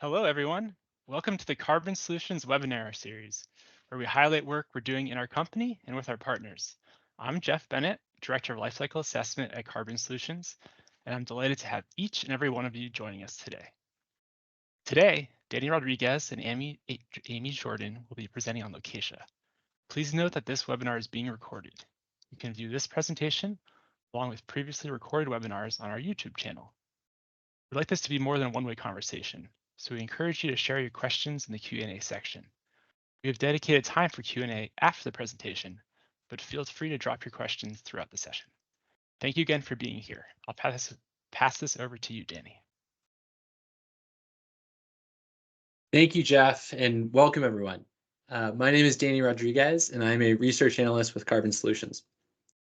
Hello, everyone. Welcome to the Carbon Solutions webinar series, where we highlight work we're doing in our company and with our partners. I'm Jeff Bennett, Director of Lifecycle Assessment at Carbon Solutions, and I'm delighted to have each and every one of you joining us today. Today, Danny Rodriguez and Amy Jordan will be presenting on LOCAETA. Please note that this webinar is being recorded. You can view this presentation along with previously recorded webinars on our YouTube channel. We'd like this to be more than a one-way conversation, so we encourage you to share your questions in the Q&A section. We have dedicated time for Q&A after the presentation, but feel free to drop your questions throughout the session. Thank you again for being here. I'll pass this over to you, Danny. Thank you, Jeff, and welcome everyone. My name is Danny Rodriguez, and I'm a research analyst with Carbon Solutions.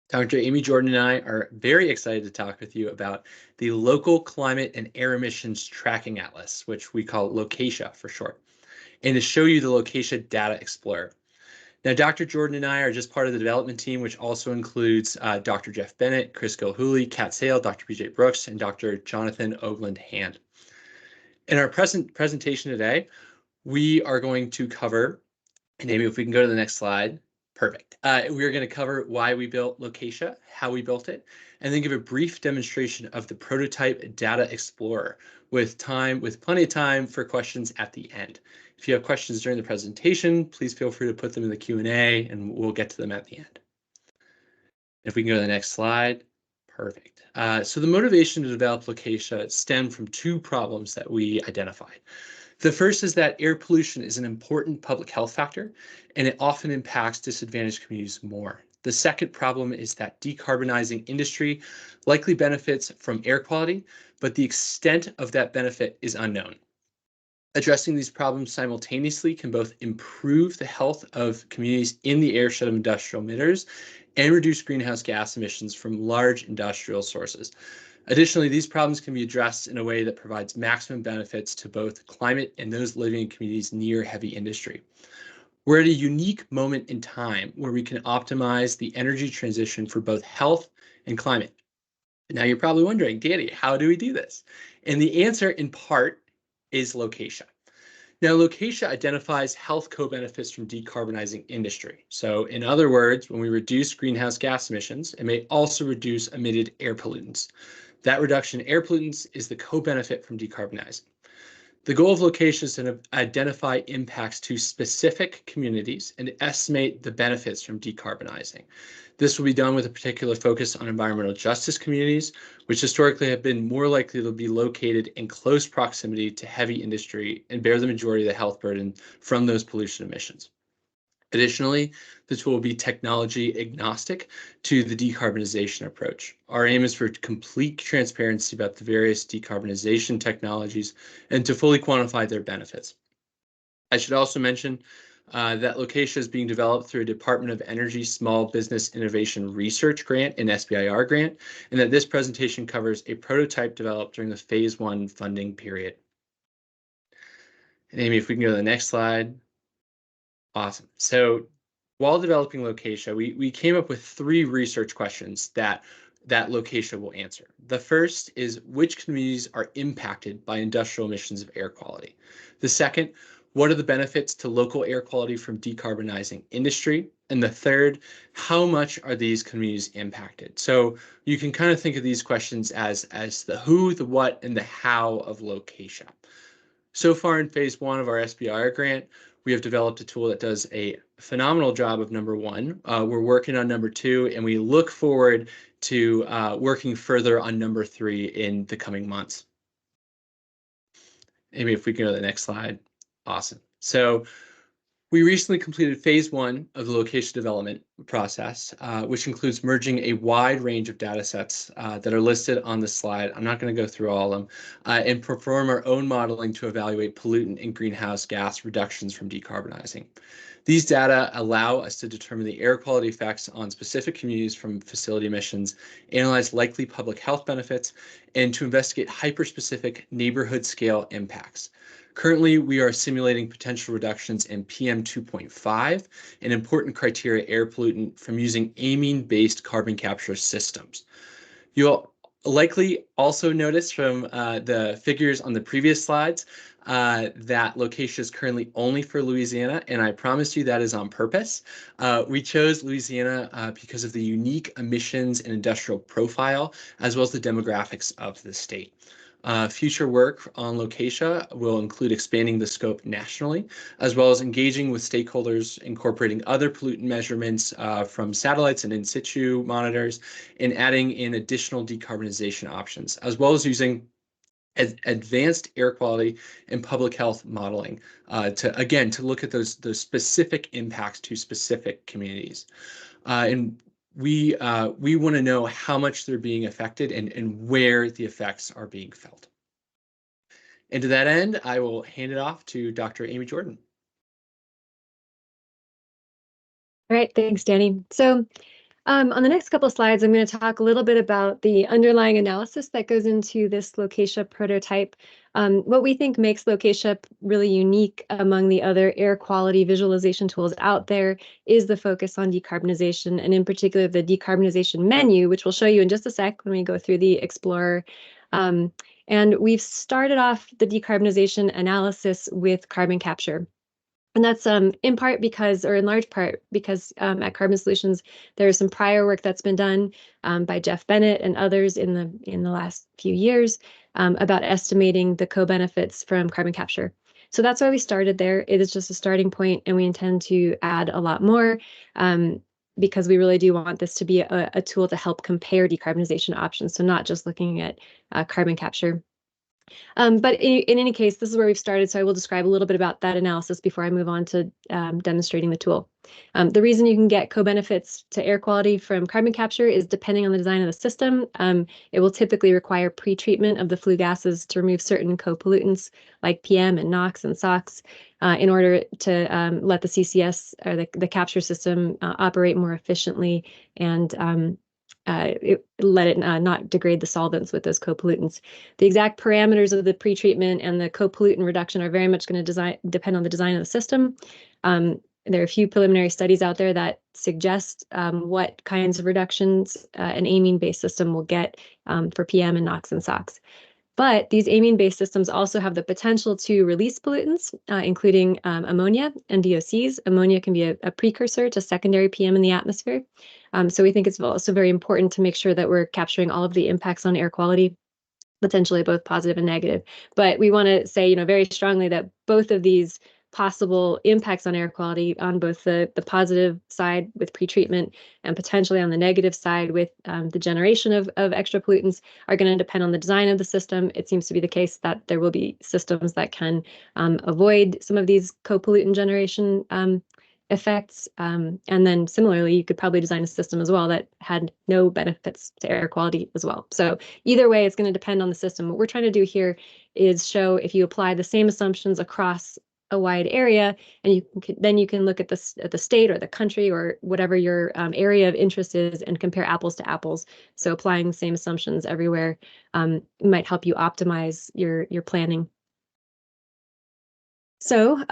Dr. Amy Jordan and I are very excited to talk with you about the Local Climate and Air Emissions Tracking Atlas, which we call LOCAETA for short, and to show you the LOCAETA Data Explorer. Now, Dr. Jordan and I are just part of the development team, which also includes Dr. Jeff Bennett, Chris Gilhooly, Kat Sale, Dr. BJ Brooks, and Dr. Jonathan Ogland-Hand. In our presentation today, we are going to cover, and Amy, if we can go to the next slide. Perfect. We're going to cover why we built LOCAETA, how we built it, and then give a brief demonstration of the prototype Data Explorer with plenty of time for questions at the end. If you have questions during the presentation, please feel free to put them in the Q&A and we'll get to them at the end. If we can go to the next slide. Perfect. So the motivation to develop LOCAETA stemmed from two problems that we identified. The first is that air pollution is an important public health factor, and it often impacts disadvantaged communities more. The second problem is that decarbonizing industry likely benefits from air quality, but the extent of that benefit is unknown. Addressing these problems simultaneously can both improve the health of communities in the airshed of industrial emitters and reduce greenhouse gas emissions from large industrial sources. Additionally, these problems can be addressed in a way that provides maximum benefits to both climate and those living in communities near heavy industry. We're at a unique moment in time where we can optimize the energy transition for both health and climate. Now you're probably wondering, Danny, how do we do this? And the answer in part is LOCAETA. Now, LOCAETA identifies health co-benefits from decarbonizing industry. So in other words, when we reduce greenhouse gas emissions, it may also reduce emitted air pollutants. That reduction in air pollutants is the co-benefit from decarbonizing. The goal of LOCAETA is to identify impacts to specific communities and estimate the benefits from decarbonizing. This will be done with a particular focus on environmental justice communities, which historically have been more likely to be located in close proximity to heavy industry and bear the majority of the health burden from those pollution emissions. Additionally, the tool will be technology agnostic to the decarbonization approach. Our aim is for complete transparency about the various decarbonization technologies and to fully quantify their benefits. I should also mention that LOCAETA is being developed through a Department of Energy Small Business Innovation Research Grant, an SBIR grant, and that this presentation covers a prototype developed during the Phase 1 funding period. And Amy, if we can go to the next slide. Awesome. So while developing LOCAETA, we came up with three research questions that LOCAETA will answer. The first is, which communities are impacted by industrial emissions of air quality? The second, what are the benefits to local air quality from decarbonizing industry? And the third, how much are these communities impacted? So you can kind of think of these questions as the who, the what, and the how of LOCAETA. So far in Phase 1 of our SBIR grant, we have developed a tool that does a phenomenal job of number one. We're working on number two, and we look forward to working further on number three in the coming months. Maybe if we go to the next slide. Awesome. So we recently completed Phase 1 of the LOCAETA development process, which includes merging a wide range of data sets that are listed on the slide. I'm not going to go through all of them, and perform our own modeling to evaluate pollutant and greenhouse gas reductions from decarbonizing. These data allow us to determine the air quality effects on specific communities from facility emissions, analyze likely public health benefits, and to investigate hyper-specific neighborhood scale impacts. Currently, we are simulating potential reductions in PM 2.5, an important criteria air pollutant, from using amine-based carbon capture systems. You'll likely also notice from the figures on the previous slides that LOCAETA is currently only for Louisiana, and I promise you that is on purpose. We chose Louisiana because of the unique emissions and industrial profile, as well as the demographics of the state. Future work on LOCAETA will include expanding the scope nationally, as well as engaging with stakeholders, incorporating other pollutant measurements from satellites and in situ monitors, and adding in additional decarbonization options, as well as using advanced air quality and public health modeling to look at those specific impacts to specific communities. And we want to know how much they're being affected and where the effects are being felt. And to that end, I will hand it off to Dr. Amy Jordan. All right, thanks, Danny. So on the next couple of slides, I'm going to talk a little bit about the underlying analysis that goes into this LOCAETA prototype. What we think makes LOCAETA really unique among the other air quality visualization tools out there is the focus on decarbonization, and in particular the decarbonization menu, which we'll show you in just a sec when we go through the Explorer. And we've started off the decarbonization analysis with carbon capture. And that's in part because, or in large part because at Carbon Solutions, there is some prior work that's been done by Jeff Bennett and others in the last few years about estimating the co-benefits from carbon capture. So that's why we started there. It is just a starting point, and we intend to add a lot more because we really do want this to be a tool to help compare decarbonization options. So not just looking at carbon capture. But in any case, this is where we've started, so I will describe a little bit about that analysis before I move on to demonstrating the tool. The reason you can get co-benefits to air quality from carbon capture is depending on the design of the system. It will typically require pre-treatment of the flue gases to remove certain co-pollutants like PM and NOx and SOx in order to let the CCS or the capture system operate more efficiently and let it not degrade the solvents with those co-pollutants. The exact parameters of the pretreatment and the co-pollutant reduction are very much going to depend on the design of the system. There are a few preliminary studies out there that suggest what kinds of reductions an amine-based system will get for PM and NOx and SOx. But these amine-based systems also have the potential to release pollutants, including ammonia and VOCs. Ammonia can be a precursor to secondary PM in the atmosphere. So we think it's also very important to make sure that we're capturing all of the impacts on air quality, potentially both positive and negative. But we want to say, very strongly that both of these possible impacts on air quality on both the positive side with pretreatment and potentially on the negative side with the generation of extra pollutants are going to depend on the design of the system. It seems to be the case that there will be systems that can avoid some of these co-pollutant generation effects. And then similarly, you could probably design a system as well that had no benefits to air quality as well. So either way, it's going to depend on the system. What we're trying to do here is show if you apply the same assumptions across a wide area, and then you can look at the state or the country or whatever your area of interest is and compare apples to apples. So applying the same assumptions everywhere might help you optimize your planning. So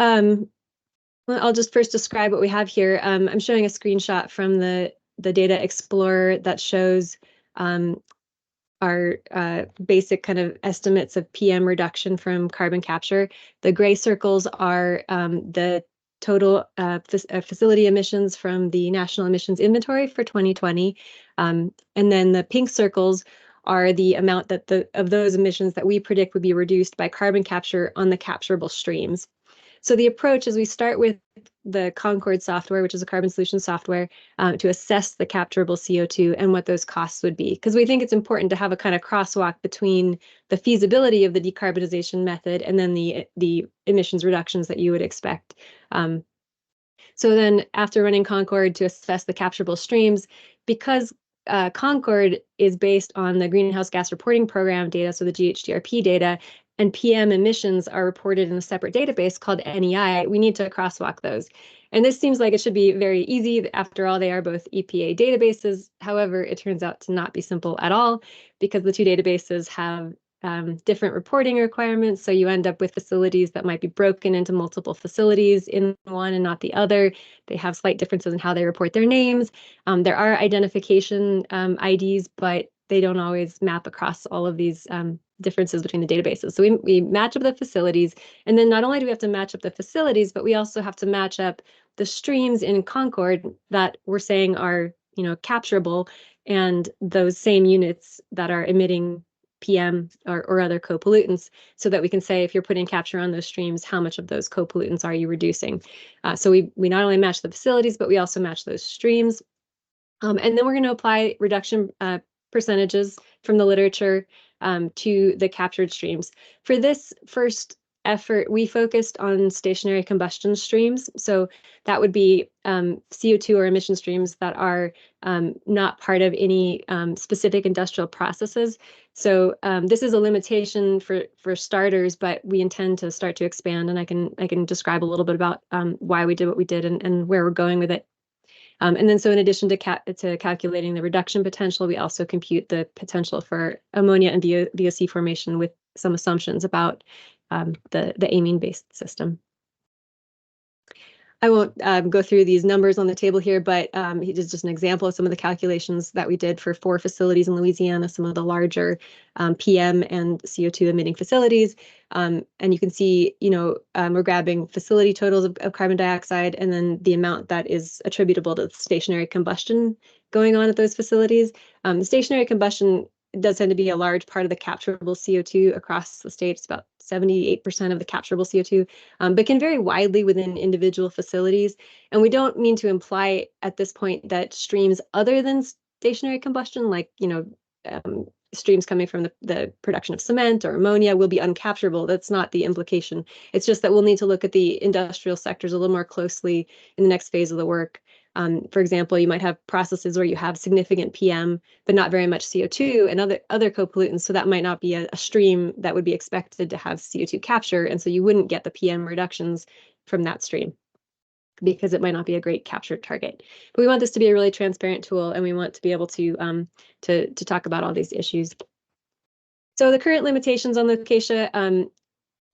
I'll just first describe what we have here. I'm showing a screenshot from the Data Explorer that shows our basic kind of estimates of PM reduction from carbon capture. The gray circles are the total facility emissions from the National Emissions Inventory for 2020. And then the pink circles are the amount that of those emissions that we predict would be reduced by carbon capture on the capturable streams. So the approach is we start with the Concord software, which is a Carbon Solutions software, to assess the capturable CO2 and what those costs would be. Because we think it's important to have a kind of crosswalk between the feasibility of the decarbonization method and then the emissions reductions that you would expect. So then after running Concord to assess the capturable streams, because Concord is based on the Greenhouse Gas Reporting Program data, so the GHGRP data, and PM emissions are reported in a separate database called NEI, we need to crosswalk those. And this seems like it should be very easy. After all, they are both EPA databases. However, it turns out to not be simple at all because the two databases have different reporting requirements. So you end up with facilities that might be broken into multiple facilities in one and not the other. They have slight differences in how they report their names. There are identification IDs, but they don't always map across all of these differences between the databases. So we match up the facilities, and then not only do we have to match up the facilities, but we also have to match up the streams in Concord that we're saying are, capturable, and those same units that are emitting PM or other co-pollutants, so that we can say, if you're putting capture on those streams, how much of those co-pollutants are you reducing? So we not only match the facilities, but we also match those streams. And then we're going to apply reduction percentages from the literature to the captured streams. For this first effort, we focused on stationary combustion streams. So that would be CO2 or emission streams that are not part of any specific industrial processes. So this is a limitation for starters, but we intend to start to expand, and I can describe a little bit about why we did what we did and where we're going with it. And then, so in addition to calculating the reduction potential, we also compute the potential for ammonia and VOC formation with some assumptions about the amine-based system. I won't go through these numbers on the table here, but it is just an example of some of the calculations that we did for 4 facilities in Louisiana, some of the larger PM and CO2 emitting facilities. And you can see, we're grabbing facility totals of carbon dioxide, and then the amount that is attributable to stationary combustion going on at those facilities. The stationary combustion does tend to be a large part of the capturable CO2 across the state. It's about 78% of the capturable CO2, but can vary widely within individual facilities. And we don't mean to imply at this point that streams other than stationary combustion, like, streams coming from the production of cement or ammonia, will be uncapturable. That's not the implication. It's just that we'll need to look at the industrial sectors a little more closely in the next phase of the work. For example, you might have processes where you have significant PM, but not very much CO2 and other co-pollutants. So that might not be a stream that would be expected to have CO2 capture. And so you wouldn't get the PM reductions from that stream, because it might not be a great capture target. But we want this to be a really transparent tool, and we want to be able to talk about all these issues. So the current limitations on LOCAETA,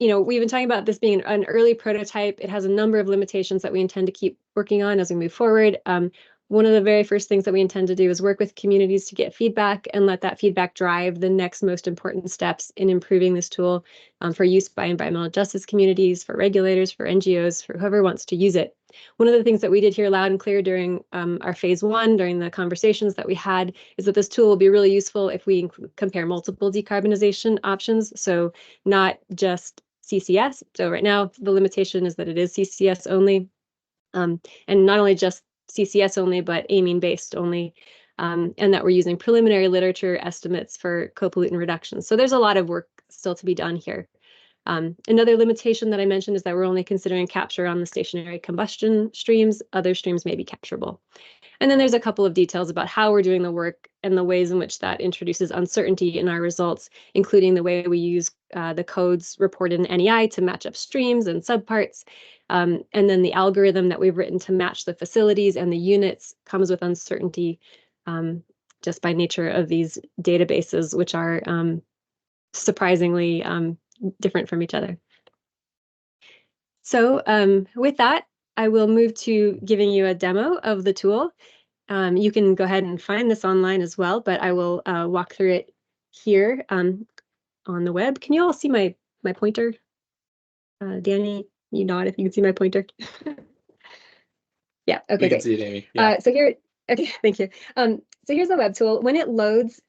we've been talking about this being an early prototype. It has a number of limitations that we intend to keep working on as we move forward. One of the very first things that we intend to do is work with communities to get feedback and let that feedback drive the next most important steps in improving this tool for use by environmental justice communities, for regulators, for NGOs, for whoever wants to use it. One of the things that we did hear loud and clear during our phase 1, during the conversations that we had, is that this tool will be really useful if we compare multiple decarbonization options. So not just CCS. So right now, the limitation is that it is CCS only, and not only just CCS only, but amine-based only, and that we're using preliminary literature estimates for co-pollutant reduction. So there's a lot of work still to be done here. Another limitation that I mentioned is that we're only considering capture on the stationary combustion streams. Other streams may be capturable. And then there's a couple of details about how we're doing the work and the ways in which that introduces uncertainty in our results, including the way we use the codes reported in NEI to match up streams and subparts. And then the algorithm that we've written to match the facilities and the units comes with uncertainty just by nature of these databases, which are surprisingly different from each other. So with that, I will move to giving you a demo of the tool. You can go ahead and find this online as well, but I will walk through it here on the web. Can you all see my pointer? Danny, you nod if you can see my pointer. Yeah, okay, we can great. see it, Amy. Yeah. So here, okay, thank you. So here's the web tool. When it loads,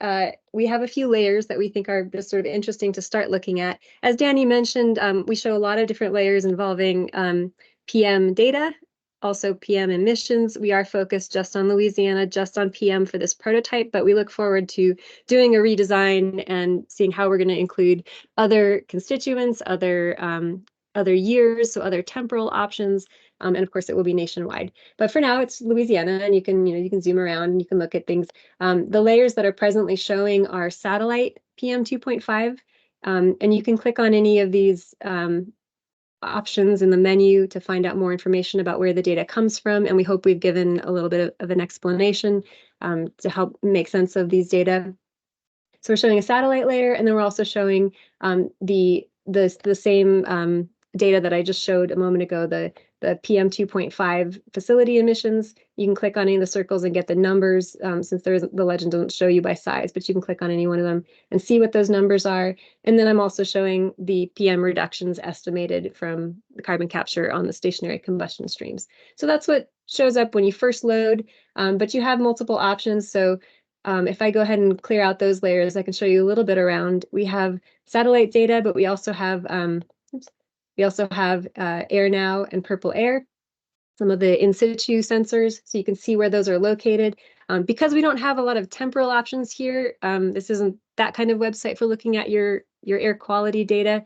we have a few layers that we think are just sort of interesting to start looking at. As Danny mentioned, we show a lot of different layers involving PM data, also PM emissions. We are focused just on Louisiana, just on PM for this prototype, but we look forward to doing a redesign and seeing how we're going to include other constituents, other years, so other temporal options, and of course it will be nationwide. But for now, it's Louisiana, and you can zoom around and you can look at things. The layers that are presently showing are satellite PM 2.5, and you can click on any of these options in the menu to find out more information about where the data comes from. And we hope we've given a little bit of an explanation to help make sense of these data. So we're showing a satellite layer, and then we're also showing the same data that I just showed a moment ago, the PM 2.5 facility emissions. You can click on any of the circles and get the numbers, since the legend doesn't show you by size, but you can click on any one of them and see what those numbers are. And then I'm also showing the PM reductions estimated from the carbon capture on the stationary combustion streams. So that's what shows up when you first load, but you have multiple options. So if I go ahead and clear out those layers, I can show you a little bit around. We have satellite data, but we also have Air Now and Purple Air, some of the in situ sensors, so you can see where those are located. Because we don't have a lot of temporal options here, this isn't that kind of website for looking at your air quality data.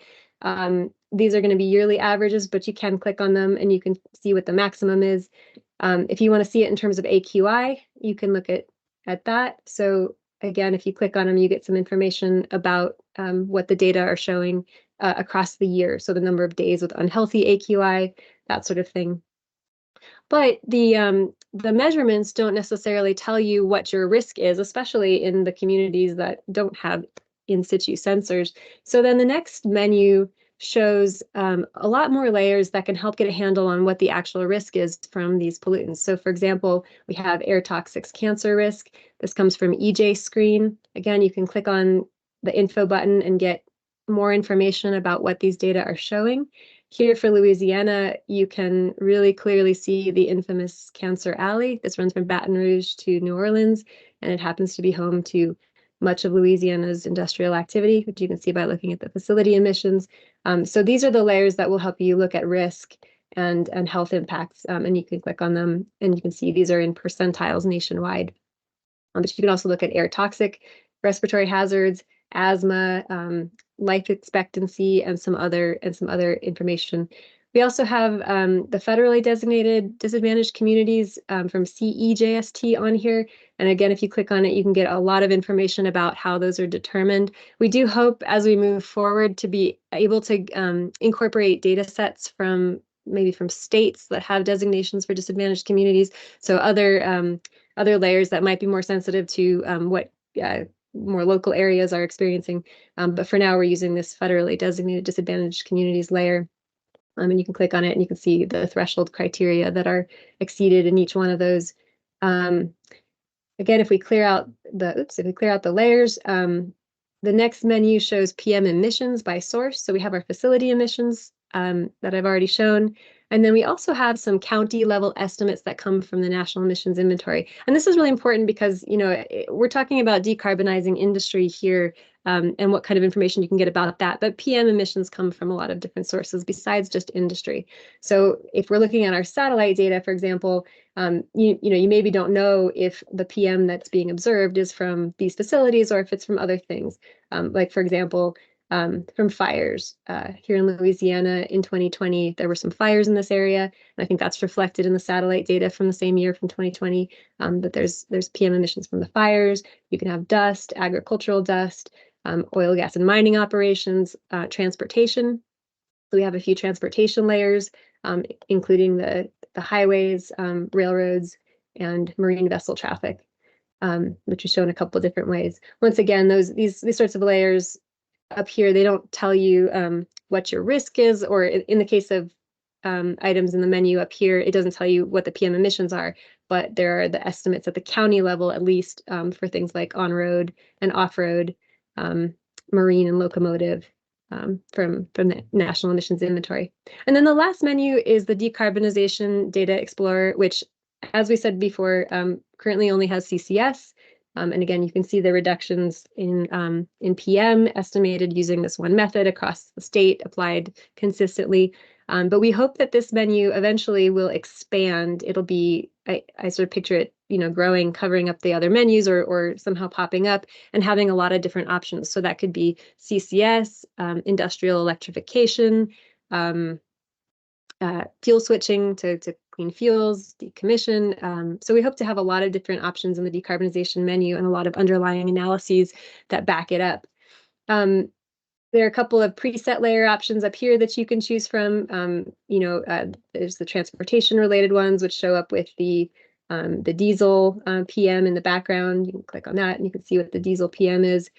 These are going to be yearly averages, but you can click on them and you can see what the maximum is. If you want to see it in terms of AQI, you can look at that. So again, if you click on them, you get some information about what the data are showing across the year. So the number of days with unhealthy AQI, that sort of thing. But the measurements don't necessarily tell you what your risk is, especially in the communities that don't have in situ sensors. So then the next menu shows a lot more layers that can help get a handle on what the actual risk is from these pollutants. So for example, we have air toxics cancer risk. This comes from EJ Screen. Again, you can click on the info button and get more information about what these data are showing. Here for Louisiana, you can really clearly see the infamous Cancer Alley. This runs from Baton Rouge to New Orleans, and it happens to be home to much of Louisiana's industrial activity, which you can see by looking at the facility emissions. So these are the layers that will help you look at risk and health impacts, and you can click on them, and you can see these are in percentiles nationwide. But you can also look at air toxic, respiratory hazards, asthma, life expectancy, and some other information. We also have the federally designated disadvantaged communities from CEJST on here. And again, if you click on it, you can get a lot of information about how those are determined. We do hope as we move forward to be able to incorporate data sets from maybe from states that have designations for disadvantaged communities. So other layers that might be more sensitive to what more local areas are experiencing. But for now, we're using this federally designated disadvantaged communities layer. And you can click on it and you can see the threshold criteria that are exceeded in each one of those. Again, if we clear out the layers, the next menu shows PM emissions by source. So we have our facility emissions that I've already shown. And then we also have some county level estimates that come from the National Emissions Inventory. And this is really important because, we're talking about decarbonizing industry here, and what kind of information you can get about that. But PM emissions come from a lot of different sources besides just industry. So if we're looking at our satellite data, for example, you maybe don't know if the PM that's being observed is from these facilities or if it's from other things. Like, for example, from fires. Here in Louisiana in 2020, there were some fires in this area, and I think that's reflected in the satellite data from the same year from 2020. But there's PM emissions from the fires. You can have dust, agricultural dust, oil, gas, and mining operations, transportation. So we have a few transportation layers, including the highways, railroads, and marine vessel traffic, which is shown a couple of different ways. Once again, these sorts of layers up here, they don't tell you what your risk is, or in the case of items in the menu up here, it doesn't tell you what the PM emissions are, but there are the estimates at the county level, at least for things like on-road and off-road, marine and locomotive, from the National Emissions Inventory. And then the last menu is the Decarbonization Data Explorer, which, as we said before, currently only has CCS. And again, you can see the reductions in PM estimated using this one method across the state, applied consistently. But we hope that this menu eventually will expand. It'll be, I sort of picture it, growing, covering up the other menus, or somehow popping up and having a lot of different options. So that could be CCS, industrial electrification, fuel switching to clean fuels, decommission. So we hope to have a lot of different options in the decarbonization menu and a lot of underlying analyses that back it up. There are a couple of preset layer options up here that you can choose from. There's the transportation related ones, which show up with the diesel PM in the background. You can click on that and you can see what the diesel PM is.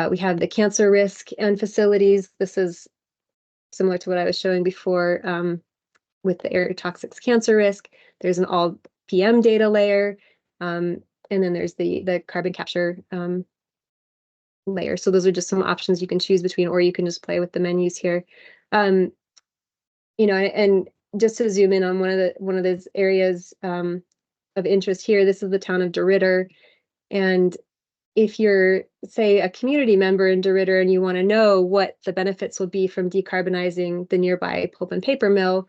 We have the cancer risk and facilities. This is similar to what I was showing before with the air toxics cancer risk. There's an all PM data layer, and then there's the carbon capture layer. So those are just some options you can choose between, or you can just play with the menus here. And just to zoom in on one of those areas of interest here, this is the town of DeRidder. And if you're, say, a community member in DeRidder and you want to know what the benefits will be from decarbonizing the nearby pulp and paper mill,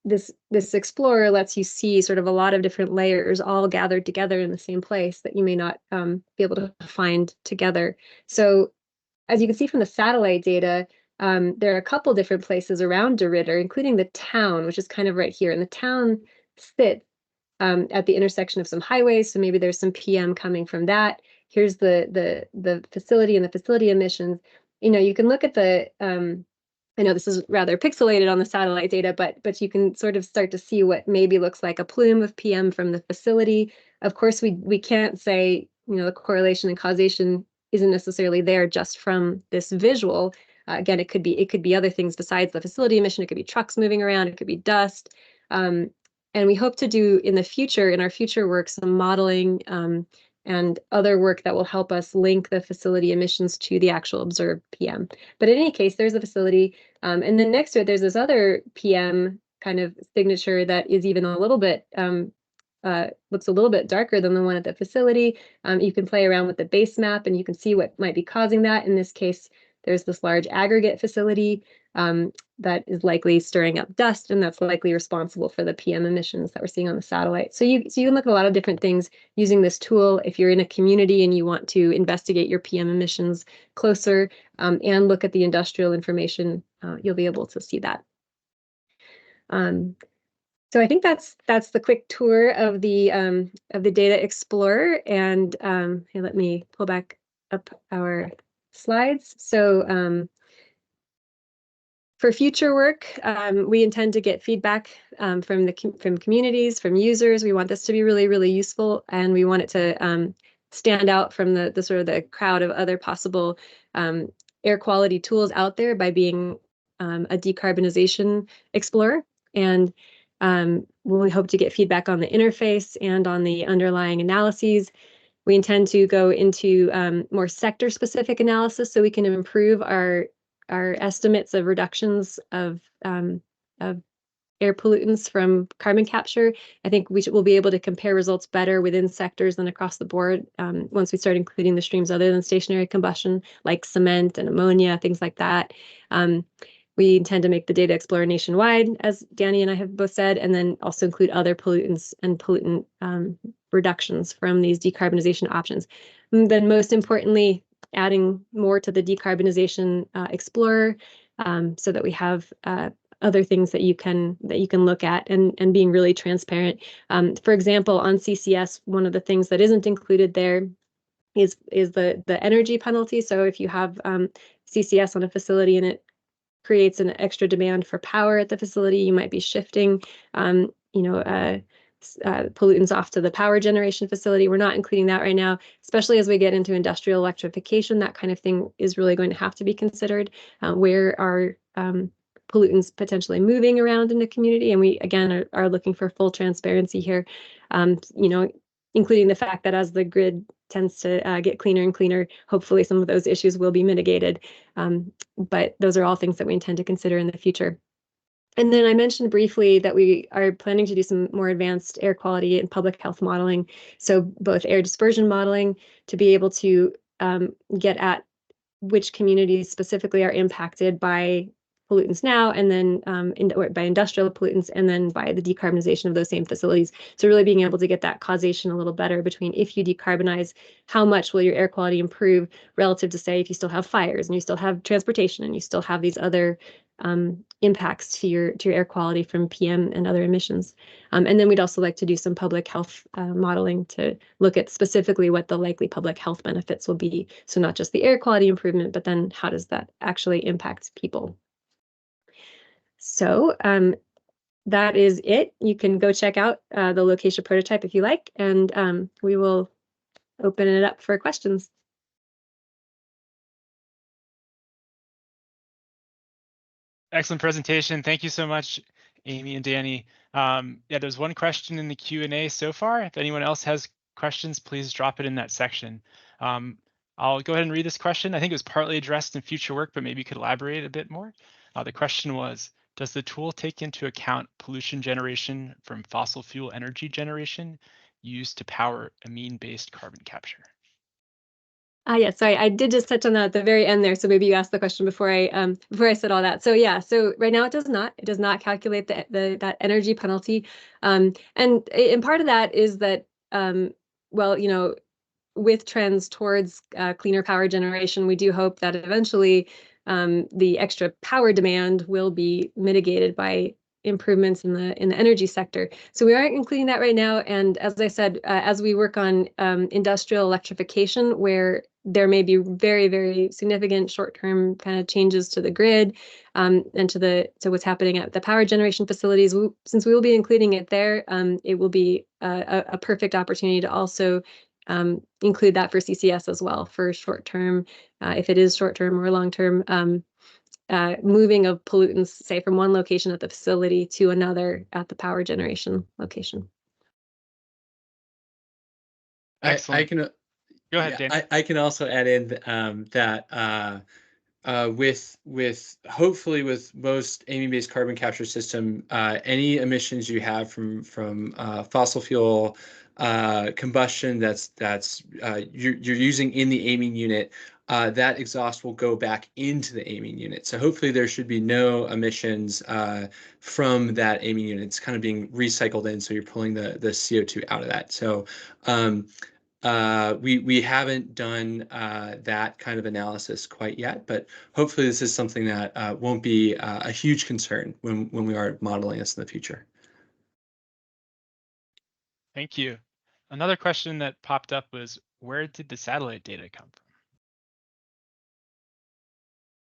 this Explorer lets you see sort of a lot of different layers all gathered together in the same place that you may not be able to find together. So as you can see from the satellite data, there are a couple different places around DeRidder, including the town, which is kind of right here. And the town sits at the intersection of some highways, so maybe there's some PM coming from that. Here's the facility and the facility emissions. You can look at the I know this is rather pixelated on the satellite data, but you can sort of start to see what maybe looks like a plume of PM from the facility. Of course, we can't say, the correlation and causation isn't necessarily there just from this visual. Again, it could be other things besides the facility emission. It could be trucks moving around. It could be dust. And we hope to do in our future work, some modeling and other work that will help us link the facility emissions to the actual observed PM. But in any case, there's a facility. And then next to it, there's this other PM kind of signature that is even a little bit, looks a little bit darker than the one at the facility. You can play around with the base map and you can see what might be causing that. In this case, there's this large aggregate facility that is likely stirring up dust, and that's likely responsible for the PM emissions that we're seeing on the satellite. So you can look at a lot of different things using this tool. If you're in a community and you want to investigate your PM emissions closer and look at the industrial information, you'll be able to see that. So I think that's the quick tour of the Data Explorer. And here, let me pull back up our slides. So for future work, we intend to get feedback from communities, from users. We want this to be really, really useful, and we want it to stand out from the sort of the crowd of other possible air quality tools out there by being a decarbonization explorer. And we hope to get feedback on the interface and on the underlying analyses. We intend to go into more sector-specific analysis so we can improve our estimates of reductions of air pollutants from carbon capture. I think we'll be able to compare results better within sectors than across the board once we start including the streams other than stationary combustion, like cement and ammonia, things like that. We intend to make the Data Explorer nationwide, as Danny and I have both said, and then also include other pollutants and pollutant reductions from these decarbonization options. And then most importantly, adding more to the Decarbonization Explorer so that we have other things that you can look at and being really transparent. For example, on CCS, one of the things that isn't included there is the energy penalty. So if you have CCS on a facility and it creates an extra demand for power at the facility, you might be shifting pollutants off to the power generation facility. We're not including that right now, especially as we get into industrial electrification. That kind of thing is really going to have to be considered. Where are pollutants potentially moving around in the community? And we, again, are looking for full transparency here, including the fact that as the grid tends to get cleaner and cleaner, hopefully some of those issues will be mitigated. But those are all things that we intend to consider in the future. And then I mentioned briefly that we are planning to do some more advanced air quality and public health modeling. So both air dispersion modeling to be able to get at which communities specifically are impacted by pollutants now, and then by industrial pollutants, and then by the decarbonization of those same facilities. So really being able to get that causation a little better between if you decarbonize, how much will your air quality improve relative to, say, if you still have fires and you still have transportation and you still have these other impacts to your air quality from PM and other emissions. And then we'd also like to do some public health modeling to look at specifically what the likely public health benefits will be. So not just the air quality improvement, but then how does that actually impact people? So that is it. You can go check out the LOCAETA prototype if you like, and we will open it up for questions. Excellent presentation. Thank you so much, Amy and Danny. Yeah, there's one question in the Q&A so far. If anyone else has questions, please drop it in that section. I'll go ahead and read this question. I think it was partly addressed in future work, but maybe you could elaborate a bit more. The question was, does the tool take into account pollution generation from fossil fuel energy generation used to power amine-based carbon capture? Yeah, sorry, I did just touch on that at the very end there. So maybe you asked the question before I said all that. So yeah, so right now it does not. It does not calculate that energy penalty, and part of that is that well, you know, with trends towards cleaner power generation, we do hope that eventually the extra power demand will be mitigated by improvements in the energy sector. So we aren't including that right now. And as I said, as we work on industrial electrification, where there may be very, very significant short-term kind of changes to the grid and to what's happening at the power generation facilities, since we will be including it there, it will be a perfect opportunity to also include that for CCS as well for short-term, if it is short-term or long-term, moving of pollutants, say from one location at the facility to another at the power generation location. Excellent. I can Go ahead, Dan. I can also add in that with hopefully with most amine-based carbon capture system, any emissions you have from fossil fuel combustion that's you're using in the amine unit, that exhaust will go back into the amine unit. So hopefully there should be no emissions from that amine unit. It's kind of being recycled in, so you're pulling the CO2 out of that. So we haven't done that kind of analysis quite yet, but hopefully this is something that won't be a huge concern when we are modeling this in the future. Thank you. Another question that popped up was, where did the satellite data come from?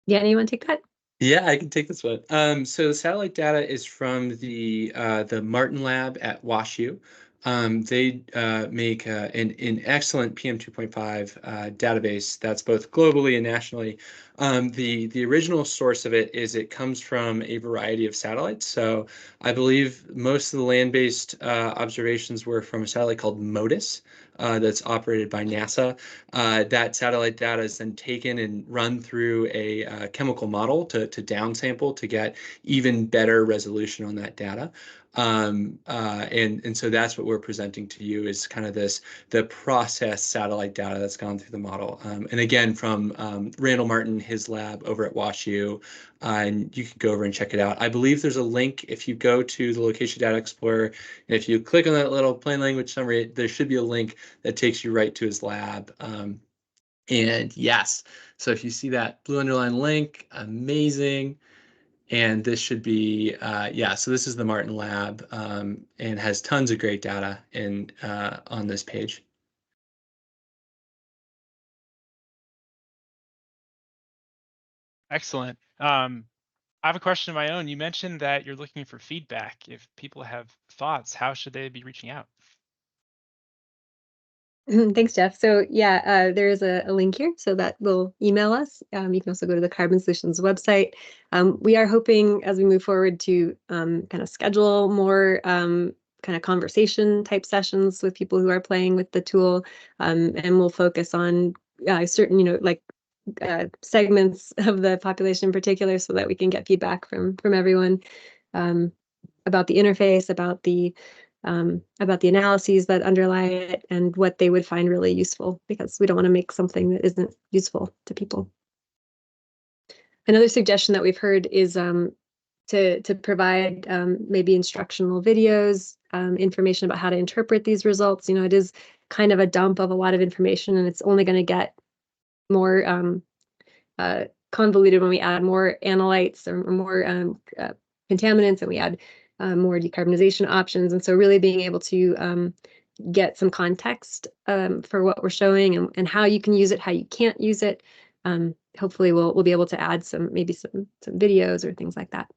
Yeah, anyone take that? Yeah, I can take this one. So the satellite data is from the Martin Lab at WashU. They make an excellent PM2.5 database that's both globally and nationally. The original source of it is it comes from a variety of satellites. So I believe most of the land-based observations were from a satellite called MODIS that's operated by NASA. That satellite data is then taken and run through a chemical model to downsample to get even better resolution on that data. And so that's what we're presenting to you is kind of the process satellite data that's gone through the model. And again, from Randall Martin, his lab over at WashU, and you can go over and check it out. I believe there's a link if you go to the Location Data Explorer, and if you click on that little plain language summary, there should be a link that takes you right to his lab. And yes, so if you see that blue underline link, amazing. And this should be, yeah, so this is the Martin Lab and has tons of great data on this page. Excellent. I have a question of my own. You mentioned that you're looking for feedback. If people have thoughts, how should they be reaching out? Thanks, Jeff. So yeah, there is a link here, so that will email us. You can also go to the Carbon Solutions website. We are hoping as we move forward to kind of schedule more kind of conversation type sessions with people who are playing with the tool, and we'll focus on certain, you know, like segments of the population in particular, so that we can get feedback from everyone about the interface, about the analyses that underlie it, and what they would find really useful, because we don't want to make something that isn't useful to people. Another suggestion that we've heard is to provide maybe instructional videos, information about how to interpret these results. You know, it is kind of a dump of a lot of information, and it's only going to get more convoluted when we add more analytes or more contaminants, and we add more decarbonization options. And so really being able to get some context for what we're showing and how you can use it, how you can't use it. Hopefully we'll be able to add maybe some videos or things like that.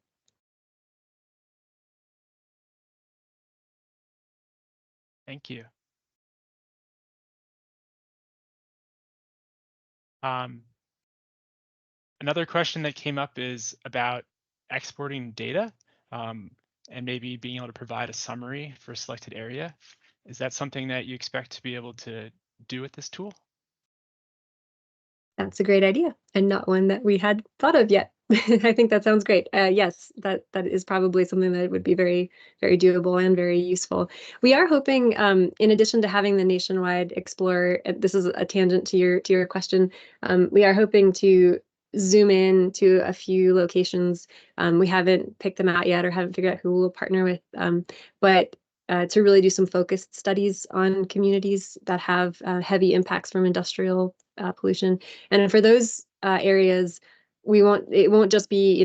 Thank you. Another question that came up is about exporting data and maybe being able to provide a summary for a selected area. Is that something that you expect to be able to do with this tool? That's a great idea, and not one that we had thought of yet. I think that sounds great. Yes, that is probably something that would be very, very doable and very useful. We are hoping, in addition to having the nationwide Explorer, this is a tangent to your question. We are hoping to zoom in to a few locations. We haven't picked them out yet or haven't figured out who we'll partner with, but to really do some focused studies on communities that have heavy impacts from industrial pollution. And for those areas, it won't just be,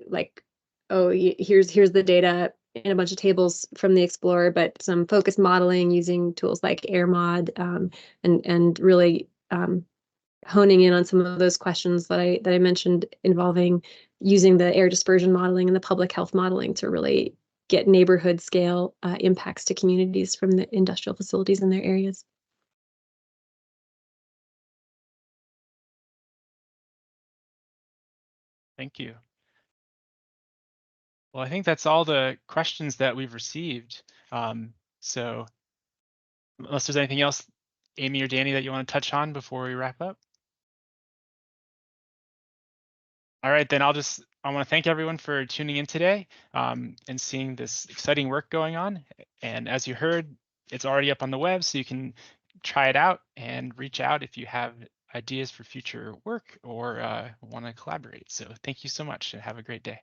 like, oh, here's the data in a bunch of tables from the Explorer, but some focused modeling using tools like AirMod, and really honing in on some of those questions that I mentioned, involving using the air dispersion modeling and the public health modeling to really get neighborhood scale impacts to communities from the industrial facilities in their areas. Thank you. Well, I think that's all the questions that we've received. So unless there's anything else, Amy or Danny, that you want to touch on before we wrap up? All right, then I want to thank everyone for tuning in today and seeing this exciting work going on. And as you heard, it's already up on the web, so you can try it out and reach out if you have ideas for future work or want to collaborate. So thank you so much and have a great day.